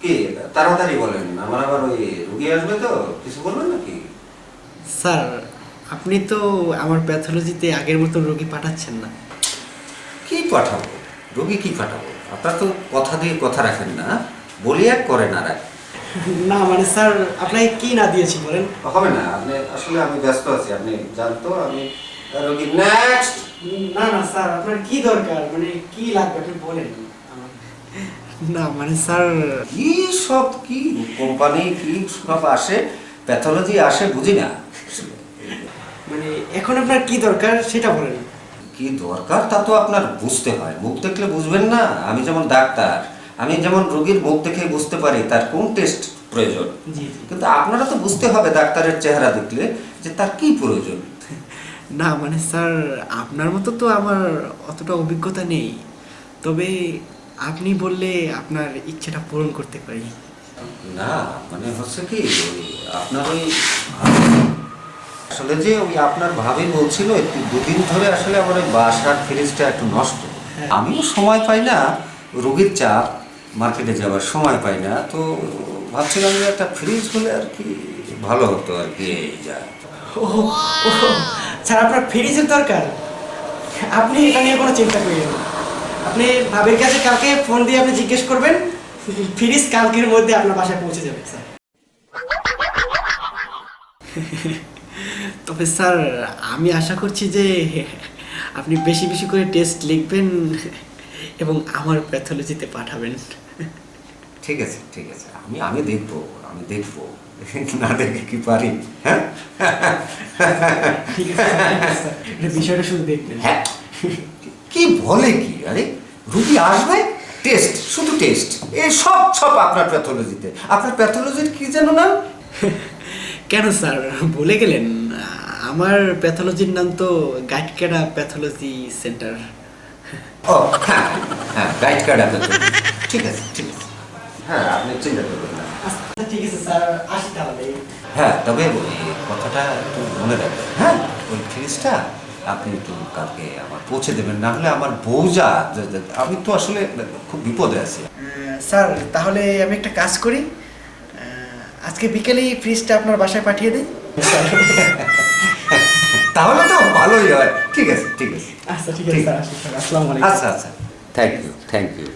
কি তাড়াতাড়ি বলেন, আমার আবার ওই রুগী আসবে তো, কিছু বলবেন নাকি? স্যার, আপনি তো আমার প্যাথোলজিতে আগের মতো রোগী পাঠাচ্ছেন না। কি পাঠাবো? রুগী কি পাঠাবো? আপনার তো কথা দিয়ে কথা রাখেন না, বলি এক করেন আর এক। না মানে স্যার, আপনাকে কি না দিয়েছি বলেন? হবে না, আপনি আসলে আমি ব্যস্ত আছি, আপনি জানতো আমি রুগী নেক্সট। না না স্যার, আপনার কি দরকার, মানে কি লাগবে আপনি বলেন। না মানে স্যার, কি সব কি কোম্পানি কি সব আসে, প্যাথোলজি আসে বুঝি না। মানে এখন আপনার কি দরকার সেটা বলেন। কি দরকার তা তো আপনার বুঝতে হয়, মুখ দেখলে বুঝবেন না? আমি যেমন ডাক্তার, আমি যেমন রোগীর মুখ দেখে বুঝতে পারি তার কোন টেস্ট প্রয়োজন, জি। কিন্তু আপনারা তো বুঝতে হবে ডাক্তারের চেহারা দেখলে যে তার কি প্রয়োজন। না মানে স্যার, আপনার মতো তো আমার অতটা অভিজ্ঞতা নেই, তবে আপনি বললে আপনার ইচ্ছেটা পূরণ করতে পারি। না মানে হচ্ছে কি, ওই আপনার ওই আসলে যে ওই আপনার ভাবি বলছিল একটু দুদিন ধরে আসলে আমার ওই বাসার ফ্রিজটা একটু নষ্ট। আমিও সময় পাই না, রোগীর চাপ, মার্কেটে যাওয়ার সময় পাই না, তো ভাবছিলাম যে একটা ফ্রিজ হলে আর কি ভালো হতো আর কি। এই যা ও ও স্যার, আপনার ফ্রিজের দরকার? আপনি এটা নিয়ে কোনো চিন্তা করিয়েন না। আপনি ভাবির কাছে কালকে ফোন দিয়ে আপনি জিজ্ঞেস করবেন, ফ্রিজ কালকের মধ্যে আপনার বাসায় পৌঁছে যাবে স্যার। তবে স্যার, আমি আশা করছি যে আপনি বেশি বেশি করে টেস্ট লিখবেন এবং আমার প্যাথোলজিতে পাঠাবেন। ঠিক আছে ঠিক আছে, আমি আমি দেখবো, আমি দেখবো, না দেখে কি পারি? হ্যাঁ ঠিক আছে স্যার, বিষয়টা শুধু দেখবেন। হ্যাঁ, কি বলে কি? আরে রুগী আসবে, টেস্ট, শুধু টেস্ট, এই সব সব আপনার প্যাথোলজিতে। আপনার প্যাথোলজির কি যেন নাম? কেন স্যার ভুলে গেলেন? আমার প্যাথোলজির নাম তো গাইডকেডা প্যাথোলজি সেন্টার। ও হ্যাঁ হ্যাঁ, গাইড কার্ড আছে তো। ঠিক আছে ঠিক আছে, হ্যাঁ আপনি চিন্তা করবেন না। আচ্ছা ঠিক আছে স্যার, আসি তাহলে। হ্যাঁ তবে ওই কথাটা একটু মনে রাখবেন, হ্যাঁ ওই ফ্রিজটা আপনি একটু কালকে আমার পৌঁছে দেবেন, না হলে আমার বউ যা, আমি তো আসলে খুব বিপদে আছি। স্যার তাহলে আমি একটা কাজ করি, আজকে বিকেলেই ফ্রিজটা আপনার বাসায় পাঠিয়ে দিই। তাহলে তো ভালোই হয়। ঠিক আছে ঠিক আছে, আচ্ছা ঠিক আছে স্যার, আসি স্যার, আসসালামু আলাইকুম। আচ্ছা আচ্ছা, থ্যাংক ইউ থ্যাংক ইউ।